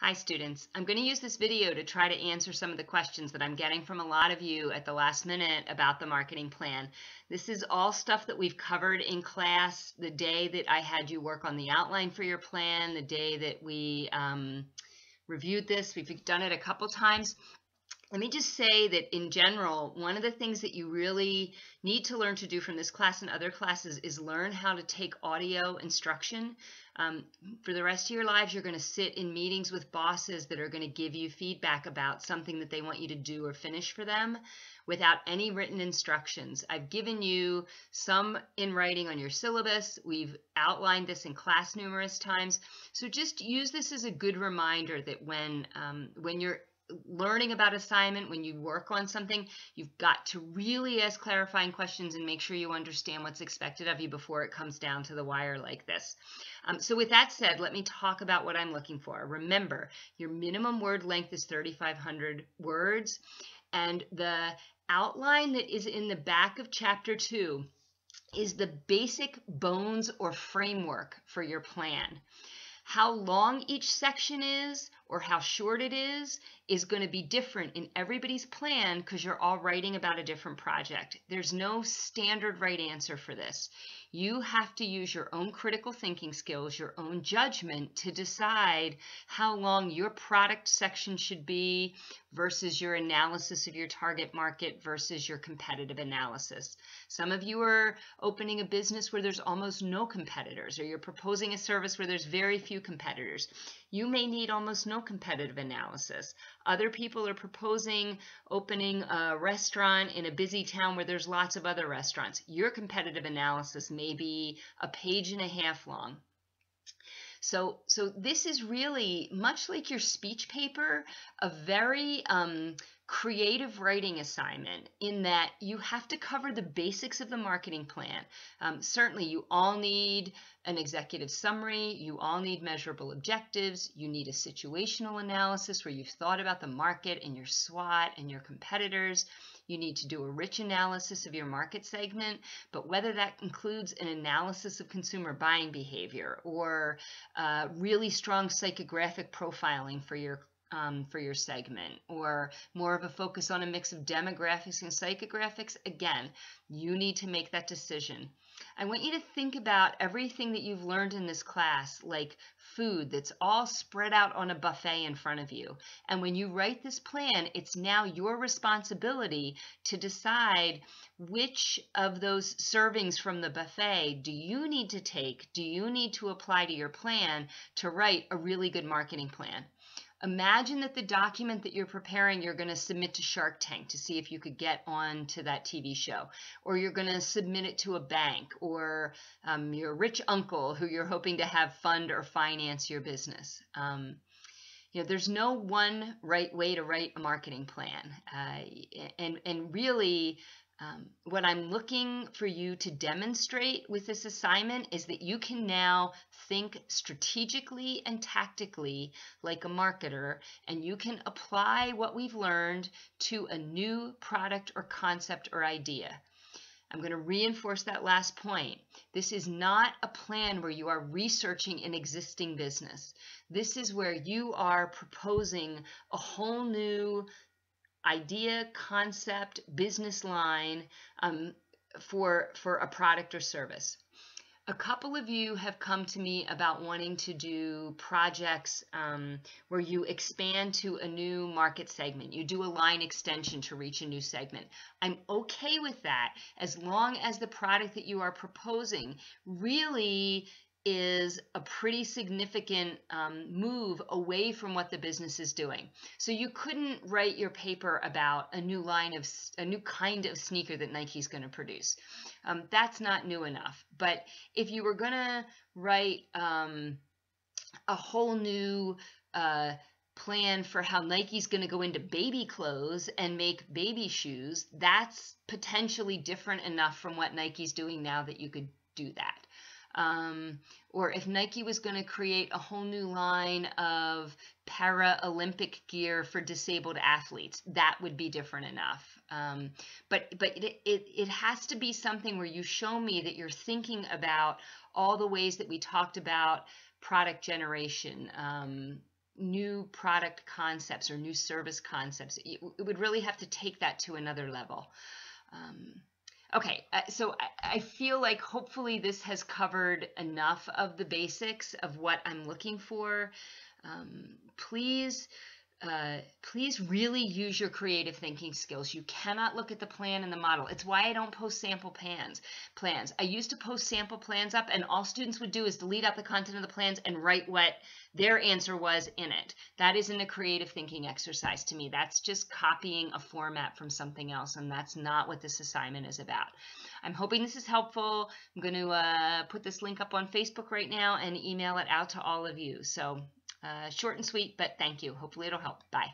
Hi students, I'm going to use this video to try to answer some of the questions that I'm getting from a lot of you at the last minute about the marketing plan. This is all stuff that we've covered in class the day that I had you work on the outline for your plan, the day that we reviewed this. We've done it a couple times. Let me just say that in general, one of the things that you really need to learn to do from this class and other classes is learn how to take audio instruction. For the rest of your lives, you're going to sit in meetings with bosses that are going to give you feedback about something that they want you to do or finish for them without any written instructions. I've given you some in writing on your syllabus. We've outlined this in class numerous times. So just use this as a good reminder that when you're learning about assignment, when you work on something, you've got to really ask clarifying questions and make sure you understand what's expected of you before it comes down to the wire like this. So with that said, let me talk about what I'm looking for. Remember, your minimum word length is 3,500 words, and the outline that is in the back of Chapter 2 is the basic bones or framework for your plan. How long each section is or how short it is going to be different in everybody's plan because you're all writing about a different project. There's no standard right answer for this. You have to use your own critical thinking skills, your own judgment to decide how long your product section should be versus your analysis of your target market versus your competitive analysis. Some of you are opening a business where there's almost no competitors, or you're proposing a service where there's very few competitors. You may need almost no competitive analysis. Other people are proposing opening a restaurant in a busy town where there's lots of other restaurants. Your competitive analysis may be a page and a half long. So this is really, much like your speech paper, a very creative writing assignment in that you have to cover the basics of the marketing plan. Certainly, you all need an executive summary, you all need measurable objectives, you need a situational analysis where you've thought about the market and your SWOT and your competitors. You need to do a rich analysis of your market segment, but whether that includes an analysis of consumer buying behavior or really strong psychographic profiling for your segment, or more of a focus on a mix of demographics and psychographics, again, you need to make that decision. I want you to think about everything that you've learned in this class, like food that's all spread out on a buffet in front of you. And when you write this plan, it's now your responsibility to decide which of those servings from the buffet do you need to take, do you need to apply to your plan to write a really good marketing plan. Imagine that the document that you're preparing, you're going to submit to Shark Tank to see if you could get on to that TV show, or you're going to submit it to a bank, or your rich uncle who you're hoping to have fund or finance your business. There's no one right way to write a marketing plan, and really, what I'm looking for you to demonstrate with this assignment is that you can now think strategically and tactically like a marketer, and you can apply what we've learned to a new product or concept or idea. I'm going to reinforce that last point. This is not a plan where you are researching an existing business. This is where you are proposing a whole new idea, concept, business line for a product or service. A couple of you have come to me about wanting to do projects where you expand to a new market segment. You do a line extension to reach a new segment. I'm okay with that as long as the product that you are proposing really is a pretty significant move away from what the business is doing. So you couldn't write your paper about a new kind of sneaker that Nike's going to produce. That's not new enough. But if you were going to write a whole new plan for how Nike's going to go into baby clothes and make baby shoes, that's potentially different enough from what Nike's doing now that you could do that. Or if Nike was going to create a whole new line of para-Olympic gear for disabled athletes, that would be different enough. But it has to be something where you show me that you're thinking about all the ways that we talked about product generation, new product concepts or new service concepts. It would really have to take that to another level. Okay, so I feel like hopefully this has covered enough of the basics of what I'm looking for. Please really use your creative thinking skills. You cannot look at the plan and the model. It's why I don't post sample plans. I used to post sample plans up, and all students would do is delete out the content of the plans and write what their answer was in it. That isn't a creative thinking exercise to me. That's just copying a format from something else, and that's not what this assignment is about. I'm hoping this is helpful. I'm going to put this link up on Facebook right now and email it out to all of you. So short and sweet, but thank you. Hopefully it'll help. Bye.